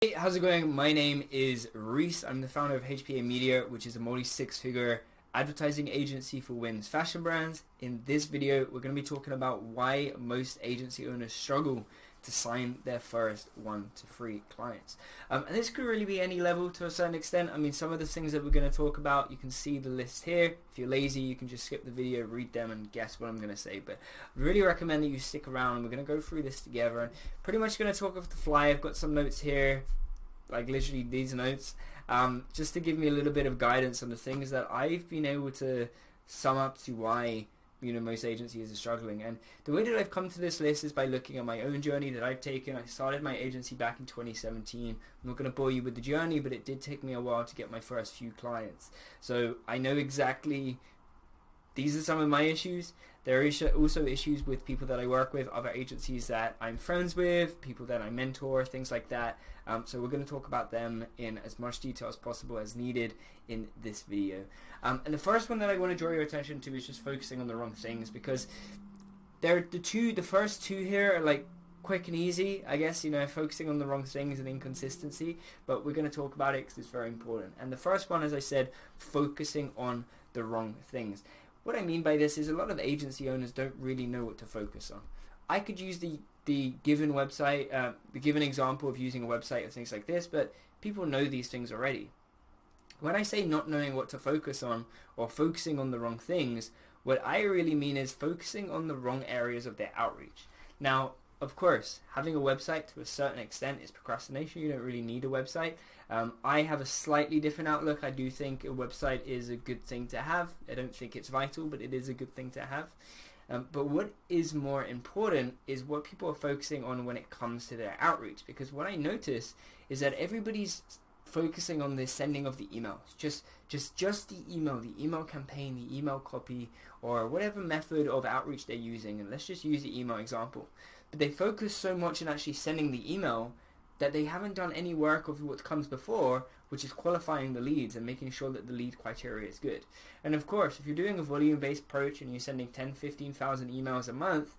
Hey, how's it going? My name is Reece. I'm the founder of HPA Media, which is a multi-six-figure advertising agency for women's fashion brands. In this video, we're going to be talking about why most agency owners struggle to sign their first 1 to 3 clients. And this could really be any level to a certain extent. I mean, some of the things that we're going to talk about, you can see the list here. If you're lazy, you can just skip the video, read them, and guess what I'm going to say. But I really recommend that you stick around, and we're going to go through this together. And pretty much going to talk off the fly. I've got some notes here, like literally these notes, just to give me a little bit of guidance on the things that I've been able to sum up to why most agencies are struggling. And the way that I've come to this list is by looking at my own journey that I've taken. I started my agency back in 2017. I'm not going to bore you with the journey, but it did take me a while to get my first few clients. So I know exactly these are some of my issues. There are also issues with people that I work with, other agencies that I'm friends with, people that I mentor, things like that. So we're going to talk about them in as much detail as possible as needed in this video. And the first one that I want to draw your attention to is just focusing on the wrong things, because the first two here are like quick and easy, I guess, focusing on the wrong things and inconsistency, but we're going to talk about it because it's very important. And the first one, as I said, focusing on the wrong things. What I mean by this is a lot of agency owners don't really know what to focus on. I could use the given website, the given example of using a website or things like this, but people know these things already. When I say not knowing what to focus on or focusing on the wrong things, what I really mean is focusing on the wrong areas of their outreach. Now, of course, having a website to a certain extent is procrastination. You don't really need a website. I have a slightly different outlook. I do think a website is a good thing to have. I don't think it's vital, but it is a good thing to have. But what is more important is what people are focusing on when it comes to their outreach. Because what I notice is that everybody's focusing on the sending of the emails. Just the email campaign, the email copy, or whatever method of outreach they're using. And let's just use the email example. But they focus so much on actually sending the email that they haven't done any work of what comes before, which is qualifying the leads and making sure that the lead criteria is good. And of course, if you're doing a volume-based approach and you're sending 10, 15,000 emails a month,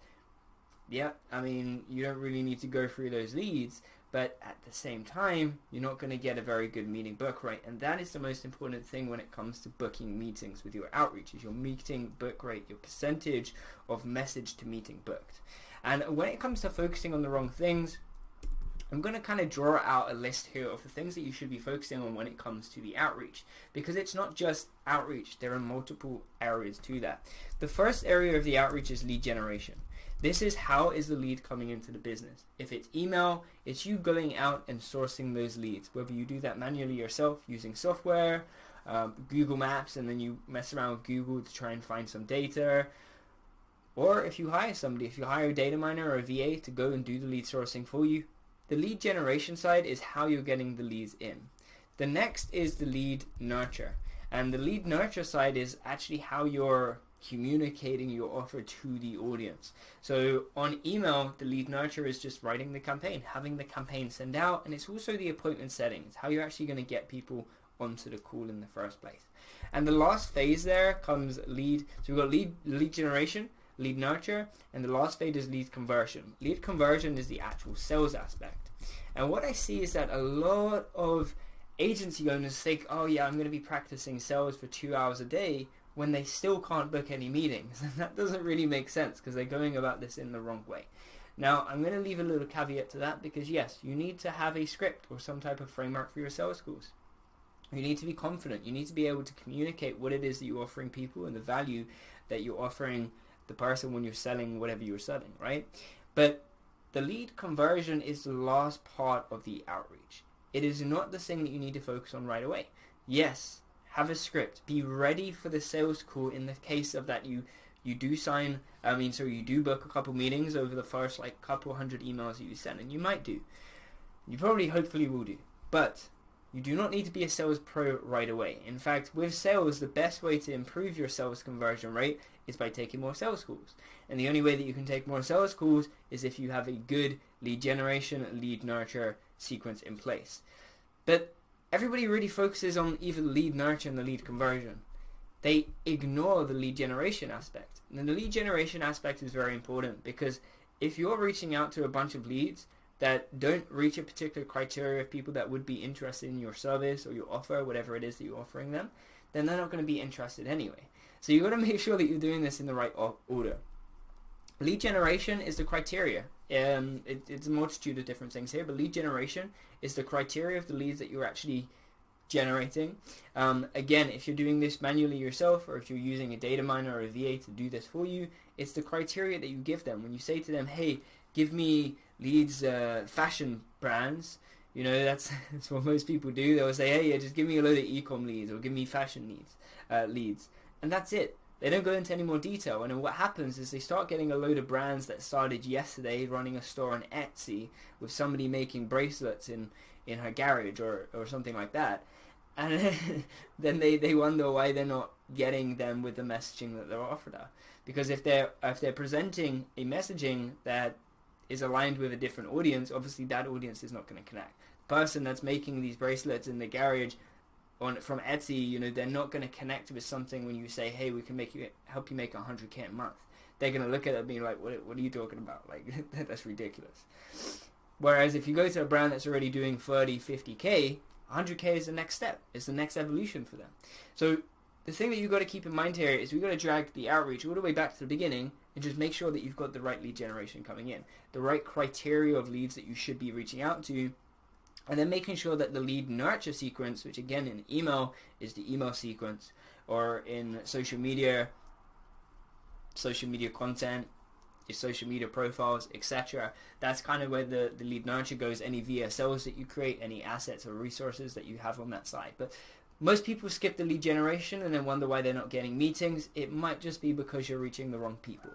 yeah, I mean, you don't really need to go through those leads, but at the same time, you're not going to get a very good meeting book rate. And that is the most important thing when it comes to booking meetings with your outreach, is your meeting book rate, your percentage of message to meeting booked. And when it comes to focusing on the wrong things, I'm going to kind of draw out a list here of the things that you should be focusing on when it comes to the outreach, because it's not just outreach. There are multiple areas to that. The first area of the outreach is lead generation. This is how is the lead coming into the business. If it's email, it's you going out and sourcing those leads, whether you do that manually yourself using software, Google Maps, and then you mess around with Google to try and find some data. Or if you hire somebody, if you hire a data miner or a VA to go and do the lead sourcing for you. The lead generation side is how you're getting the leads in. The next is the lead nurture. And the lead nurture side is actually how you're communicating your offer to the audience. So on email, the lead nurture is just writing the campaign, having the campaign send out, and it's also the appointment setting. It's how you're actually going to get people onto the call in the first place. And the last phase there comes lead. So we've got lead generation, lead nurture, and the last phase is lead conversion. Lead conversion is the actual sales aspect. And what I see is that a lot of agency owners think, oh yeah, I'm going to be practicing sales for 2 hours a day, when they still can't book any meetings. And that doesn't really make sense, because they're going about this in the wrong way. Now, I'm going to leave a little caveat to that, because yes, you need to have a script or some type of framework for your sales calls. You need to be confident. You need to be able to communicate what it is that you're offering people and the value that you're offering the person when you're selling whatever you're selling, right? But the lead conversion is the last part of the outreach. It is not the thing that you need to focus on right away. Yes, have a script. Be ready for the sales call in the case of that you do book a couple meetings over the first couple hundred emails that you send, and you might do. You probably hopefully will do. But you do not need to be a sales pro right away. In fact, with sales, the best way to improve your sales conversion rate is by taking more sales calls. And the only way that you can take more sales calls is if you have a good lead generation, lead nurture sequence in place. But everybody really focuses on either the lead nurture and the lead conversion. They ignore the lead generation aspect. And the lead generation aspect is very important, because if you're reaching out to a bunch of leads, that don't reach a particular criteria of people that would be interested in your service or your offer, whatever it is that you're offering them, then they're not going to be interested anyway. So you've got to make sure that you're doing this in the right order. Lead generation is the criteria. It's a multitude of different things here, but lead generation is the criteria of the leads that you're actually generating. Again, if you're doing this manually yourself, or if you're using a data miner or a VA to do this for you, it's the criteria that you give them. When you say to them, hey, give me leads, fashion brands, you know, that's what most people do. They'll say, hey, yeah, just give me a load of e-com leads, or give me fashion leads, and that's it. They don't go into any more detail. And then what happens is they start getting a load of brands that started yesterday, running a store on Etsy with somebody making bracelets in her garage or something like that. And then they wonder why they're not getting them with the messaging that they're offered her. Because if they're presenting a messaging that is aligned with a different audience, obviously that audience is not going to connect. The person that's making these bracelets in the garage from Etsy, you know, they're not going to connect with something when you say, hey, we can help you make $100K a month. They're going to look at it and be like, what are you talking about? Like, that's ridiculous. Whereas if you go to a brand that's already doing 30, 50K, 100K is the next step. It's the next evolution for them. So the thing that you've got to keep in mind here is we've got to drag the outreach all the way back to the beginning and just make sure that you've got the right lead generation coming in, the right criteria of leads that you should be reaching out to, and then making sure that the lead nurture sequence, which again in email is the email sequence, or in social media content, your social media profiles, etc. That's kind of where the lead nurture goes, any VSLs that you create, any assets or resources that you have on that side. But most people skip the lead generation and then wonder why they're not getting meetings. It might just be because you're reaching the wrong people.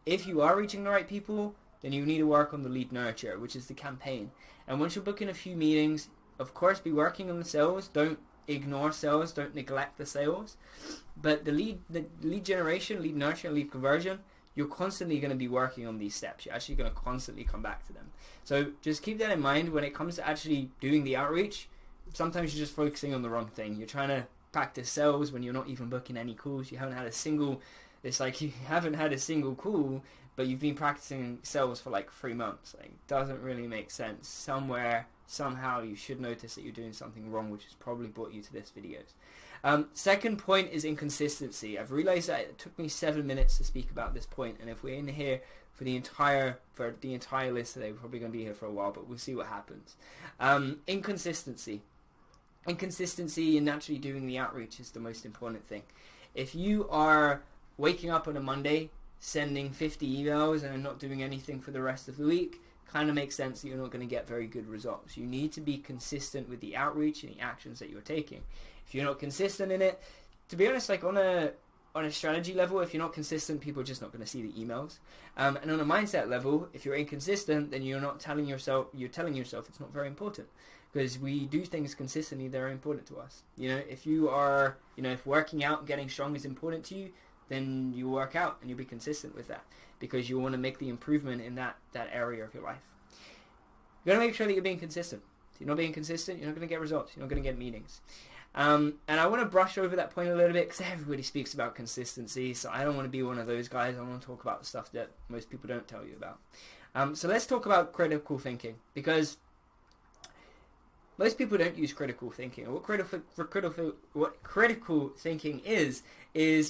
If you are reaching the right people, then you need to work on the lead nurture, which is the campaign. And once you're booking a few meetings, of course, be working on the sales. Don't ignore sales. Don't neglect the sales. But the lead generation, lead nurture, and lead conversion, you're constantly going to be working on these steps. You're actually going to constantly come back to them. So just keep that in mind when it comes to actually doing the outreach. Sometimes you're just focusing on the wrong thing. You're trying to practice sales when you're not even booking any calls. You haven't had a single, it's like you haven't had a single call, but you've been practicing sales for like 3 months. Like, doesn't really make sense. Somewhere, somehow, you should notice that you're doing something wrong, which has probably brought you to this videos. Second point is inconsistency. I've realized that it took me 7 minutes to speak about this point, and if we're in here for the entire list today, we're probably going to be here for a while, but we'll see what happens. Inconsistency in naturally doing the outreach is the most important thing. If you are waking up on a Monday, sending 50 emails and not doing anything for the rest of the week, kind of makes sense that you're not going to get very good results. You need to be consistent with the outreach and the actions that you're taking. If you're not consistent in it, to be honest, like on a strategy level, if you're not consistent, people are just not going to see the emails. And on a mindset level, if you're inconsistent, then you're telling yourself it's not very important. Because we do things consistently that are important to us. You know, if you are, if working out and getting strong is important to you, then you work out and you'll be consistent with that because you want to make the improvement in that area of your life. You got to make sure that you're being consistent. If you're not being consistent, you're not going to get results. You're not going to get meetings. And I want to brush over that point a little bit because everybody speaks about consistency, so I don't want to be one of those guys. I want to talk about stuff that most people don't tell you about. So let's talk about critical thinking, because most people don't use critical thinking. And what critical thinking is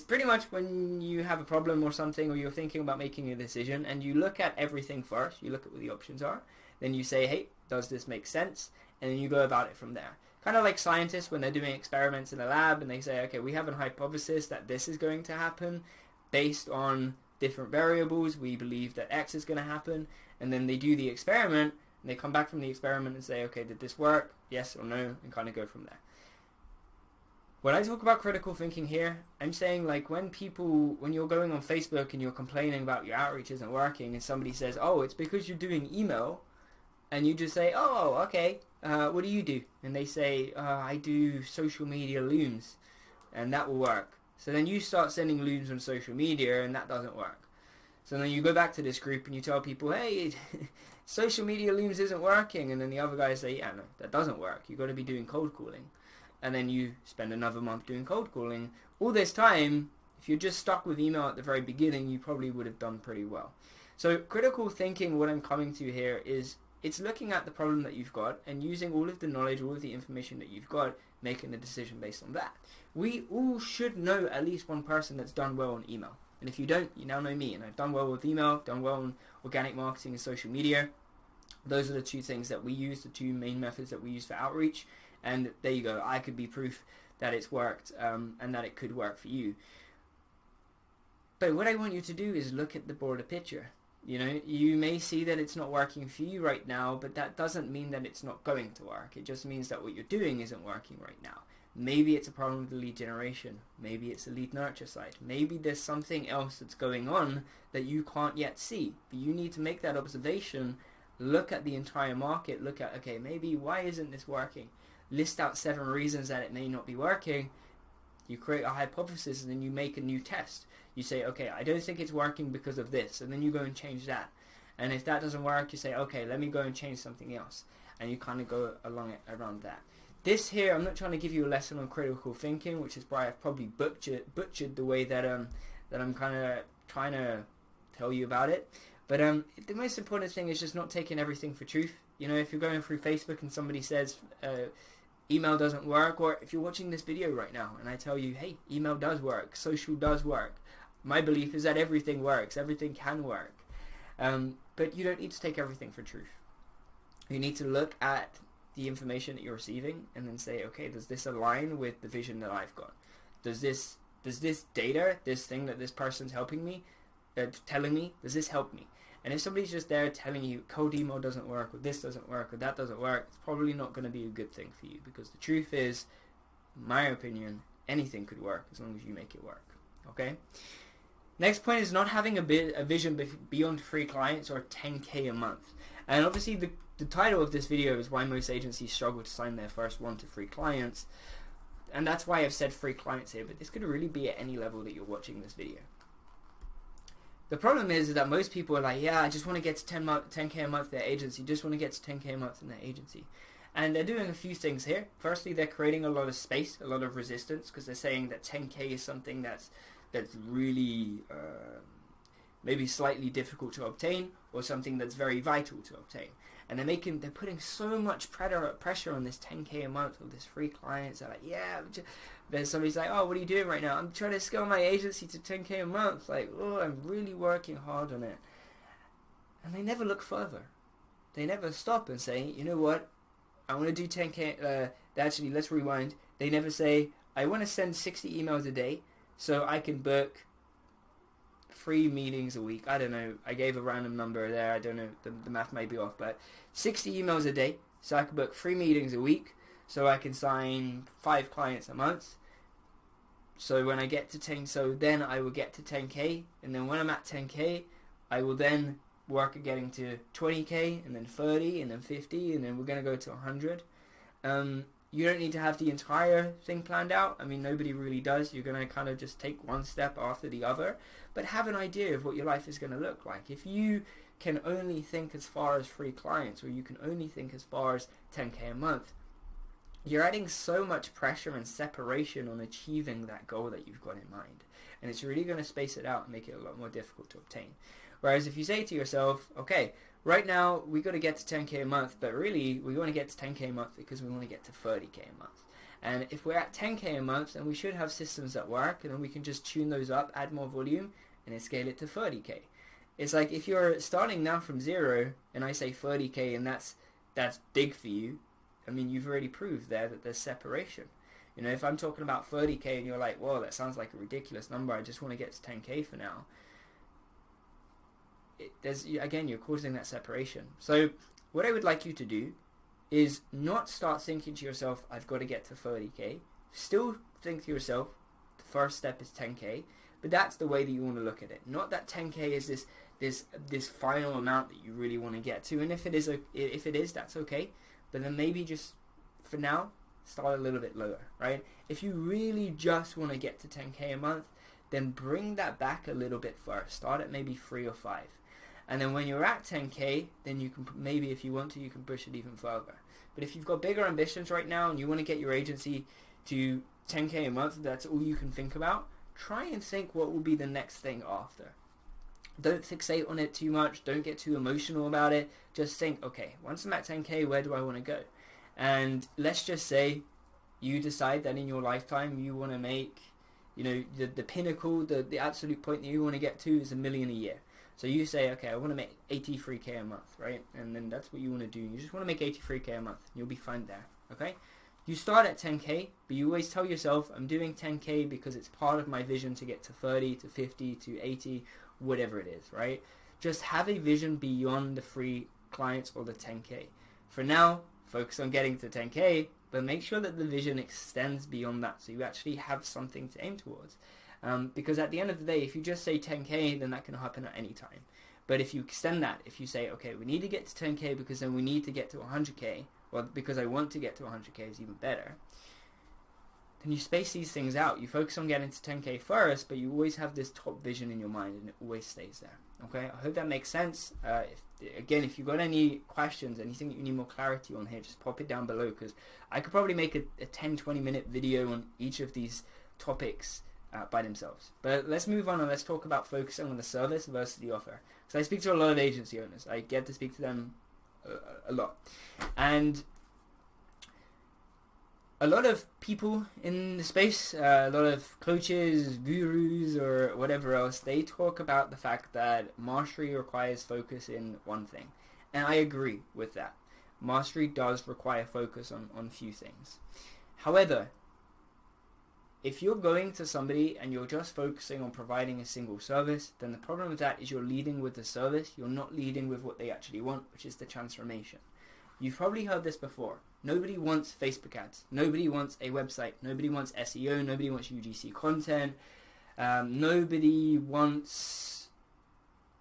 pretty much when you have a problem or something, or you're thinking about making a decision, and you look at everything first. You look at what the options are. Then you say, hey, does this make sense? And then you go about it from there. Kind of like scientists when they're doing experiments in a lab, and they say, okay, we have a hypothesis that this is going to happen based on different variables. We believe that X is going to happen. And then they do the experiment, and they come back from the experiment and say, okay, did this work? Yes or no? And kind of go from there. When I talk about critical thinking here, I'm saying like when you're going on Facebook and you're complaining about your outreach isn't working, and somebody says, oh, it's because you're doing email, and you just say, oh, okay, what do you do? And they say, I do social media looms, and that will work. So then you start sending looms on social media, and that doesn't work. So then you go back to this group and you tell people, hey, social media looms isn't working. And then the other guys say, yeah, no, that doesn't work. You've got to be doing cold calling. And then you spend another month doing cold calling. All this time, if you're just stuck with email at the very beginning, you probably would have done pretty well. So critical thinking, what I'm coming to here is It's looking at the problem that you've got and using all of the knowledge, all of the information that you've got, making a decision based on that. We all should know at least one person that's done well on email. And if you don't, you now know me. And I've done well with email, I've done well on organic marketing and social media. Those are the two things that we use, the two main methods that we use for outreach. And there you go. I could be proof that it's worked and that it could work for you. But what I want you to do is look at the broader picture. You know, you may see that it's not working for you right now, but that doesn't mean that it's not going to work. It just means that what you're doing isn't working right now. Maybe it's a problem with the lead generation. Maybe it's a lead nurture side. Maybe there's something else that's going on that you can't yet see. But you need to make that observation, look at the entire market, look at, okay, maybe why isn't this working? List out 7 reasons that it may not be working. You create a hypothesis and then you make a new test. You say, okay, I don't think it's working because of this, and then you go and change that. And if that doesn't work, you say, okay, let me go and change something else. And you kind of go along it around that. This here, I'm not trying to give you a lesson on critical thinking, which is why I've probably butchered the way that I'm kind of trying to tell you about it. But the most important thing is just not taking everything for truth. You know, if you're going through Facebook and somebody says email doesn't work, or if you're watching this video right now and I tell you, hey, email does work, social does work, my belief is that everything works, everything can work. But you don't need to take everything for truth. You need to look at the information that you're receiving and then say, okay, does this align with the vision that I've got? Does this data, this thing that this person's helping me, telling me, does this help me? And if somebody's just there telling you cold email doesn't work, or this doesn't work, or that doesn't work, it's probably not going to be a good thing for you, because the truth is, in my opinion, anything could work as long as you make it work. Okay? Next point is not having a vision beyond 3 clients or 10K a month. And obviously the title of this video is why most agencies struggle to sign their first 1 to 3 clients. And that's why I've said 3 clients here, but this could really be at any level that you're watching this video. The problem is that most people are like, yeah, I just want to get to 10K a month in their agency, just want to get to 10K a month in their agency. And they're doing a few things here. Firstly, they're creating a lot of space, a lot of resistance, because they're saying that 10K is something that's really maybe slightly difficult to obtain, or something that's very vital to obtain. And they're putting so much pressure on this 10K a month with this 3 clients. They're like, yeah. Then somebody's like, oh, what are you doing right now? I'm trying to scale my agency to 10K a month. Like, oh, I'm really working hard on it. And they never look further. They never stop and say, you know what? I want to do 10K. Actually, let's rewind. They never say, I want to send 60 emails a day so I can book 3 meetings a week. I don't know. I gave a random number there. I don't know. The math may be off. But 60 emails a day so I can book 3 meetings a week so I can sign 5 clients a month. So when I get to 10, so then I will get to 10K. And then when I'm at 10K, I will then work at getting to 20K and then 30 and then 50 and then we're going to go to 100. You don't need to have the entire thing planned out. I mean, nobody really does. You're going to kind of just take one step after the other, but have an idea of what your life is going to look like. If you can only think as far as 3 clients, or you can only think as far as 10K a month, you're adding so much pressure and separation on achieving that goal that you've got in mind. And it's really going to space it out and make it a lot more difficult to obtain. Whereas if you say to yourself, okay, right now we got to get to 10K a month, but really we want to get to 10K a month because we want to get to 30K a month. And if we're at 10K a month, then we should have systems that work, and then we can just tune those up, add more volume, and then scale it to 30K. It's like if you're starting now from 0, and I say 30K, and that's big for you, I mean, you've already proved there that there's separation. You know, if I'm talking about 30K and you're like, whoa, that sounds like a ridiculous number, I just want to get to 10K for now. Again, you're causing that separation. So what I would like you to do is not start thinking to yourself, I've got to get to 30K. Still think to yourself, the first step is 10K, but that's the way that you want to look at it. Not that 10K is this final amount that you really want to get to. And if it is, that's okay. But then maybe just for now, start a little bit lower, right? If you really just want to get to 10K a month, then bring that back a little bit first. Start at maybe 3 or 5. And then when you're at 10K, then you can, maybe if you want to, you can push it even further. But if you've got bigger ambitions right now and you want to get your agency to 10K a month, that's all you can think about, try and think what will be the next thing after. Don't fixate on it too much. Don't get too emotional about it. Just think, okay, once I'm at 10K, where do I want to go? And let's just say you decide that in your lifetime you want to make, the pinnacle, the absolute point that you want to get to is $1 million a year. So you say, okay, I want to make 83K a month, right? And then that's what you want to do. You just want to make 83K a month. You'll be fine there, okay? You start at 10K, but you always tell yourself, I'm doing 10K because it's part of my vision to get to 30, to 50, to 80, whatever it is, right? Just have a vision beyond the free clients or the 10K. For now, focus on getting to 10K, but make sure that the vision extends beyond that so you actually have something to aim towards. Because at the end of the day, if you just say 10K, then that can happen at any time. But if you extend that, if you say, okay, we need to get to 10K because then we need to get to 100K, well, because I want to get to 100K is even better, then you space these things out. You focus on getting to 10K first, but you always have this top vision in your mind and it always stays there. Okay, I hope that makes sense. If you've got any questions, anything that you need more clarity on here, just pop it down below, because I could probably make a 10-20 minute video on each of these topics by themselves. But let's move on and let's talk about focusing on the service versus the offer. Because I speak to a lot of agency owners. I get to speak to them a lot. And a lot of people in the space, a lot of coaches, gurus, or whatever else, they talk about the fact that mastery requires focus in one thing. And I agree with that. Mastery does require focus on few things. However, if you're going to somebody and you're just focusing on providing a single service, then the problem with that is you're leading with the service, you're not leading with what they actually want, which is the transformation. You've probably heard this before. Nobody wants Facebook ads. Nobody wants a website. Nobody wants SEO. Nobody wants UGC content. Nobody wants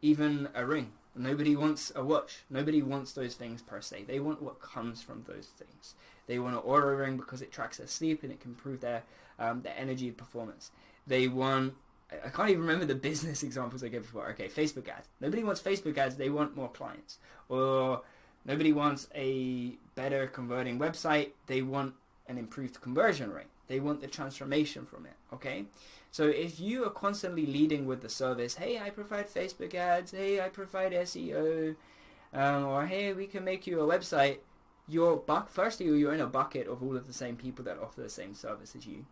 even a ring. Nobody wants a watch. Nobody wants those things per se. They want what comes from those things. They want an Aura ring because it tracks their sleep and it can improve their energy and performance. They want, I can't even remember the business examples I gave before. Okay, Facebook ads. Nobody wants Facebook ads. They want more clients. Or nobody wants a better converting website. They want an improved conversion rate. They want the transformation from it, okay? So if you are constantly leading with the service, hey, I provide Facebook ads, hey, I provide SEO, or hey, we can make you a website, you're in a bucket of all of the same people that offer the same service as you.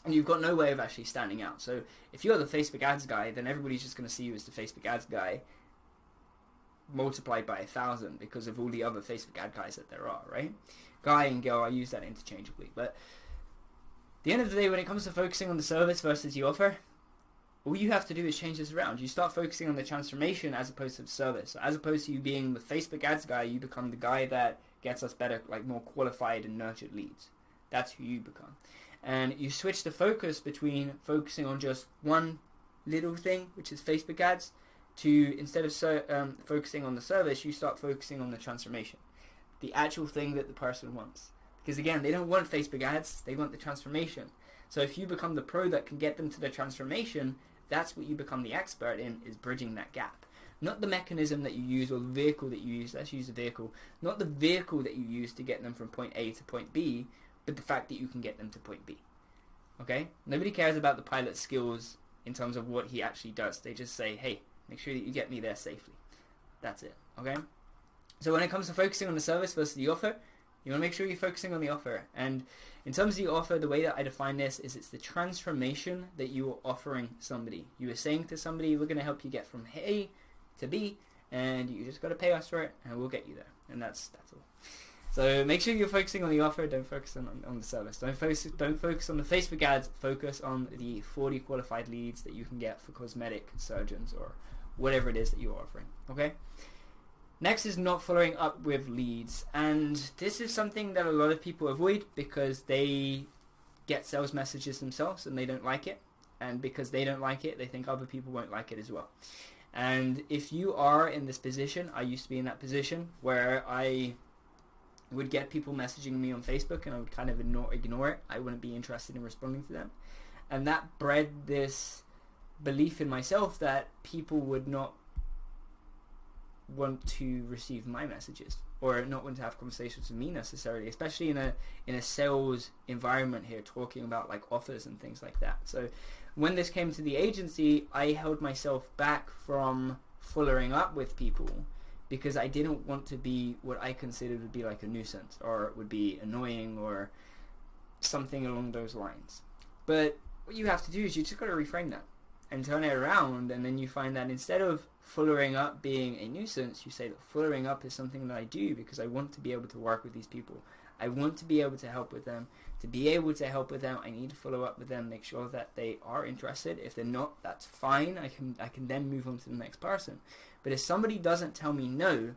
And you've got no way of actually standing out. So if you're the Facebook ads guy, then everybody's just going to see you as the Facebook ads guy multiplied by 1,000 because of all the other Facebook ad guys that there are, right? Guy and girl, I use that interchangeably. But at the end of the day, when it comes to focusing on the service versus the offer, all you have to do is change this around. You start focusing on the transformation as opposed to the service. So as opposed to you being the Facebook ads guy, you become the guy that gets us better, like more qualified and nurtured leads. That's who you become. And you switch the focus between focusing on just one little thing, which is Facebook ads, to instead of focusing on the service, you start focusing on the transformation, the actual thing that the person wants. Because again, they don't want Facebook ads, they want the transformation. So if you become the pro that can get them to the transformation, that's what you become the expert in, is bridging that gap. Not the mechanism that you use or the vehicle that you use. Let's use the vehicle. Not the vehicle that you use to get them from point A to point B, but the fact that you can get them to point B. Okay? Nobody cares about the pilot's skills in terms of what he actually does. They just say, hey, make sure that you get me there safely. That's it. Okay? So when it comes to focusing on the service versus the offer, you want to make sure you're focusing on the offer. And in terms of the offer, the way that I define this is it's the transformation that you are offering somebody. You are saying to somebody, we're going to help you get from A to B, and you just got to pay us for it, and we'll get you there. And that's all. So make sure you're focusing on the offer. Don't focus on the service. Don't focus on the Facebook ads. Focus on the 40 qualified leads that you can get for cosmetic surgeons or whatever it is that you're offering. Okay. Next is not following up with leads, and this is something that a lot of people avoid because they get sales messages themselves and they don't like it, and because they don't like it, they think other people won't like it as well. And if you are in this position, I used to be in that position where I would get people messaging me on Facebook and I would kind of ignore it. I wouldn't be interested in responding to them, and that bred this belief in myself that people would not want to receive my messages or not want to have conversations with me necessarily, especially in a sales environment here, talking about like offers and things like that. So When this came to the agency, I held myself back from following up with people because I didn't want to be what I considered would be like a nuisance, or would be annoying, or something along those lines. But what you have to do is you just got to reframe that and turn it around, and then you find that instead of following up being a nuisance, you say that following up is something that I do because I want to be able to work with these people. I want to be able to help with them. To be able to help with them, I need to follow up with them, make sure that they are interested. If they're not, that's fine. I can then move on to the next person. But if somebody doesn't tell me no,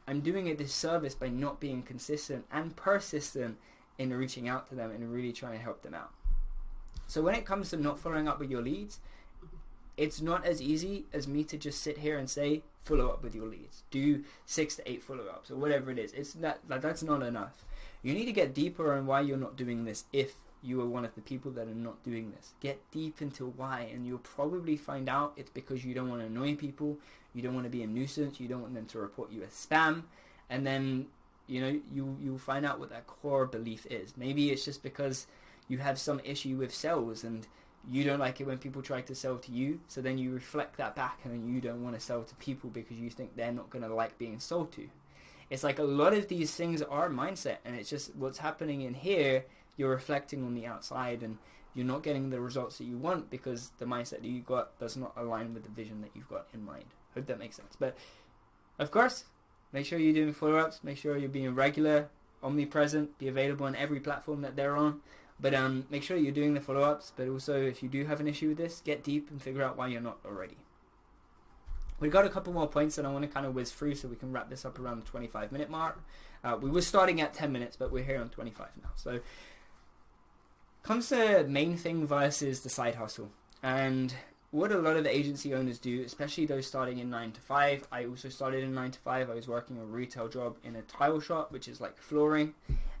I'm doing a disservice by not being consistent and persistent in reaching out to them and really trying to help them out. So when it comes to not following up with your leads, it's not as easy as me to just sit here and say, follow up with your leads. Do 6 to 8 follow-ups or whatever it is. That's not enough. You need to get deeper on why you're not doing this if you are one of the people that are not doing this. Get deep into why, and you'll probably find out it's because you don't want to annoy people, you don't want to be a nuisance, you don't want them to report you as spam, and then you'll find out what that core belief is. Maybe it's just because you have some issue with sales and you don't like it when people try to sell to you, so then you reflect that back and then you don't want to sell to people because you think they're not going to like being sold to. It's like a lot of these things are mindset, and it's just what's happening in here, you're reflecting on the outside and you're not getting the results that you want because the mindset that you got does not align with the vision that you've got in mind. Hope that makes sense. But of course, make sure you're doing follow-ups, make sure you're being regular, omnipresent, be available on every platform that they're on. But make sure you're doing the follow-ups, but also if you do have an issue with this, get deep and figure out why you're not already. We've got a couple more points that I want to kind of whiz through so we can wrap this up around the 25-minute mark. We were starting at 10 minutes, but we're here on 25 now. So comes to main thing versus the side hustle. And what a lot of the agency owners do, especially those starting in 9 to 5. I also started in 9 to 5. I was working a retail job in a tile shop, which is like flooring.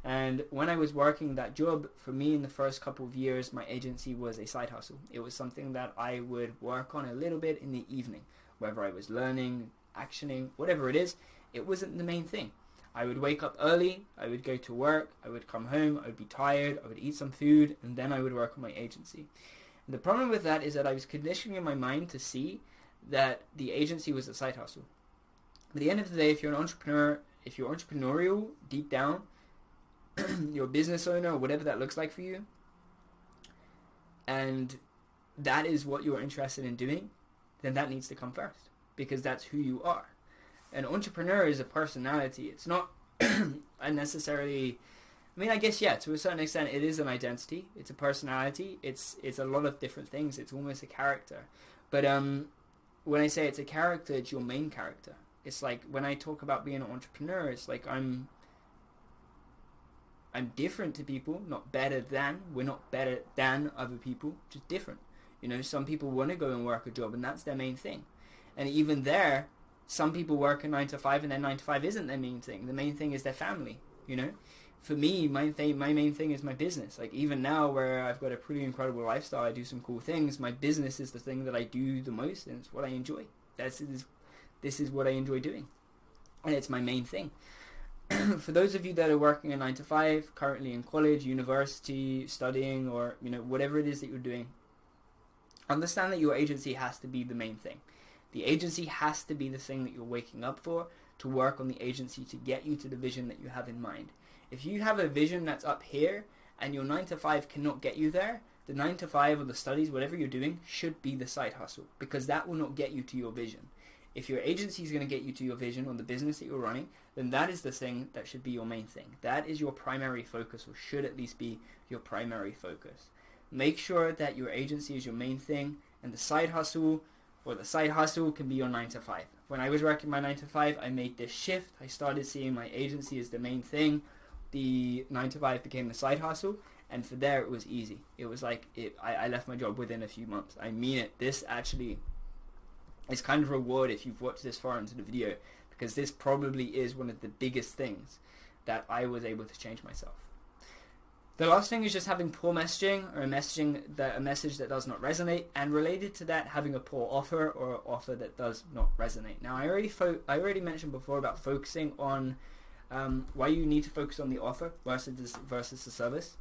And when I was working that job, for me in the first couple of years, my agency was a side hustle. It was something that I would work on a little bit in the evening, whether I was learning, actioning, whatever it is. It wasn't the main thing. I would wake up early, I would go to work, I would come home, I would be tired, I would eat some food, and then I would work on my agency. And the problem with that is that I was conditioning my mind to see that the agency was a side hustle. At the end of the day, if you're an entrepreneur, if you're entrepreneurial deep down, you're a business owner, or whatever that looks like for you, and that is what you're interested in doing, then that needs to come first, because that's who you are. An entrepreneur is a personality. It's not unnecessarily, I mean, I guess, yeah, to a certain extent it is an identity. It's a personality. It's a lot of different things. It's almost a character. But when I say it's a character, it's your main character. It's like when I talk about being an entrepreneur, it's like I'm different to people, not better than. We're not better than other people, just different. Some people want to go and work a job and that's their main thing. And even there, some people work a 9 to 5 and their 9 to 5 isn't their main thing. The main thing is their family, For me, my main thing is my business. Like even now where I've got a pretty incredible lifestyle, I do some cool things. My business is the thing that I do the most and it's what I enjoy. This is what I enjoy doing. And it's my main thing. For those of you that are working a 9 to 5, currently in college, university, studying, or whatever it is that you're doing, understand that your agency has to be the main thing. The agency has to be the thing that you're waking up for, to work on the agency to get you to the vision that you have in mind. If you have a vision that's up here and your 9 to 5 cannot get you there, the 9 to 5 or the studies, whatever you're doing, should be the side hustle, because that will not get you to your vision. If your agency is going to get you to your vision on the business that you're running, then that is the thing that should be your main thing. That is your primary focus, or should at least be your primary focus. Make sure that your agency is your main thing, and the side hustle can be your 9 to 5. When I was working my 9 to 5, I made this shift. I started seeing my agency as the main thing. The 9 to 5 became the side hustle, and for there it was easy. It was like I left my job within a few months. I mean it. This actually is kind of a reward if you've watched this far into the video, because this probably is one of the biggest things that I was able to change myself. The last thing is just having poor messaging, or a message that does not resonate, and related to that, having a poor offer or an offer that does not resonate. Now, I already mentioned before about focusing on why you need to focus on the offer versus the service.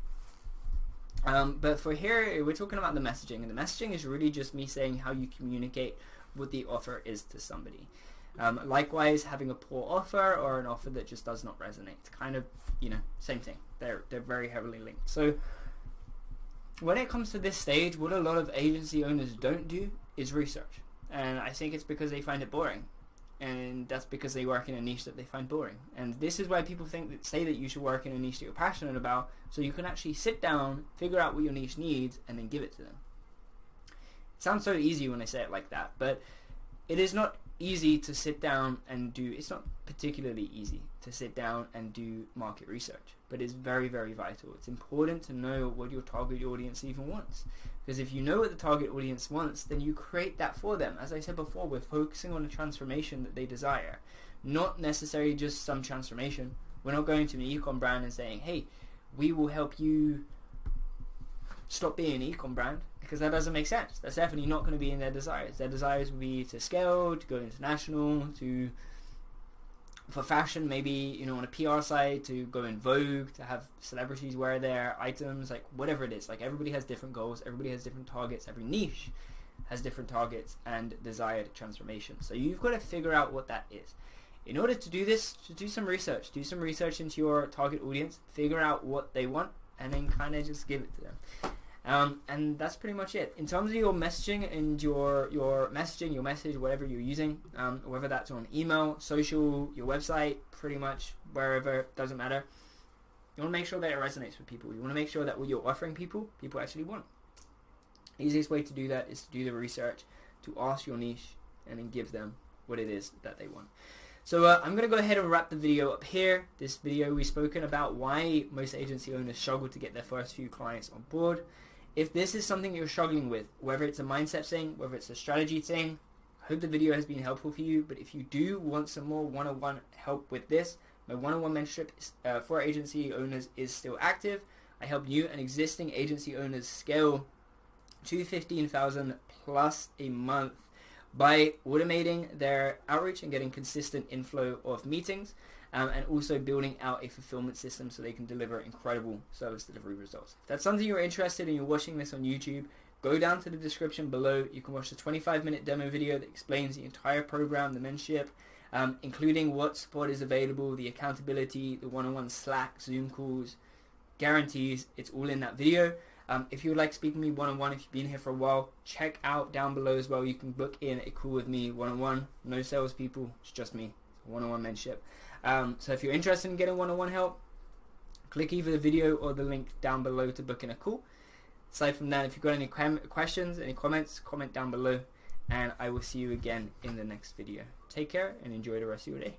But for here, we're talking about the messaging, and the messaging is really just me saying how you communicate what the offer is to somebody. Likewise, having a poor offer or an offer that just does not resonate. It's kind of, same thing. They're very heavily linked. So when it comes to this stage, what a lot of agency owners don't do is research. And I think it's because they find it boring. And that's because they work in a niche that they find boring. And this is why people say that you should work in a niche that you're passionate about, so you can actually sit down, figure out what your niche needs, and then give it to them. It sounds so easy when I say it like that, but it is not easy to sit down and do, it's not particularly easy to sit down and do market research, but it's very, very vital. It's important to know what your target audience even wants, because if you know what the target audience wants, then you create that for them. As I said before, we're focusing on a transformation that they desire, not necessarily just some transformation. We're not going to an e-com brand and saying, hey, we will help you stop being an e-com brand, because that doesn't make sense. That's definitely not going to be in their desires. Their desires will be to scale, to go international, for fashion, maybe, on a PR side, to go in Vogue, to have celebrities wear their items, like whatever it is. Like, everybody has different goals, everybody has different targets, every niche has different targets and desired transformation. So you've got to figure out what that is. In order to do this, just do some research. Do some research into your target audience, figure out what they want, and then kind of just give it to them. And that's pretty much it. In terms of your messaging and your messaging, your message, whatever you're using, whether that's on email, social, your website, pretty much wherever, doesn't matter. You want to make sure that it resonates with people. You want to make sure that what you're offering people actually want. The easiest way to do that is to do the research, to ask your niche, and then give them what it is that they want. So I'm going to go ahead and wrap the video up here. This video, we've spoken about why most agency owners struggle to get their first few clients on board. If this is something you're struggling with, whether it's a mindset thing, whether it's a strategy thing, I hope the video has been helpful for you. But if you do want some more one-on-one help with this, my one-on-one mentorship for agency owners is still active. I help new and existing agency owners scale to 15,000 plus a month by automating their outreach and getting consistent inflow of meetings, and also building out a fulfillment system so they can deliver incredible service delivery results. If that's something you're interested in, you're watching this on YouTube, go down to the description below. You can watch the 25-minute demo video that explains the entire program, the mentorship, including what support is available, the accountability, the one-on-one Slack, Zoom calls, guarantees. It's all in that video. If you would like to speak with me one-on-one, if you've been here for a while, check out down below as well. You can book in a call with me one-on-one. No salespeople, it's just me. One-on-one mentorship. So if you're interested in getting one-on-one help, click either the video or the link down below to book in a call. Aside from that, if you've got any questions, any comments, comment down below, and I will see you again in the next video. Take care and enjoy the rest of your day.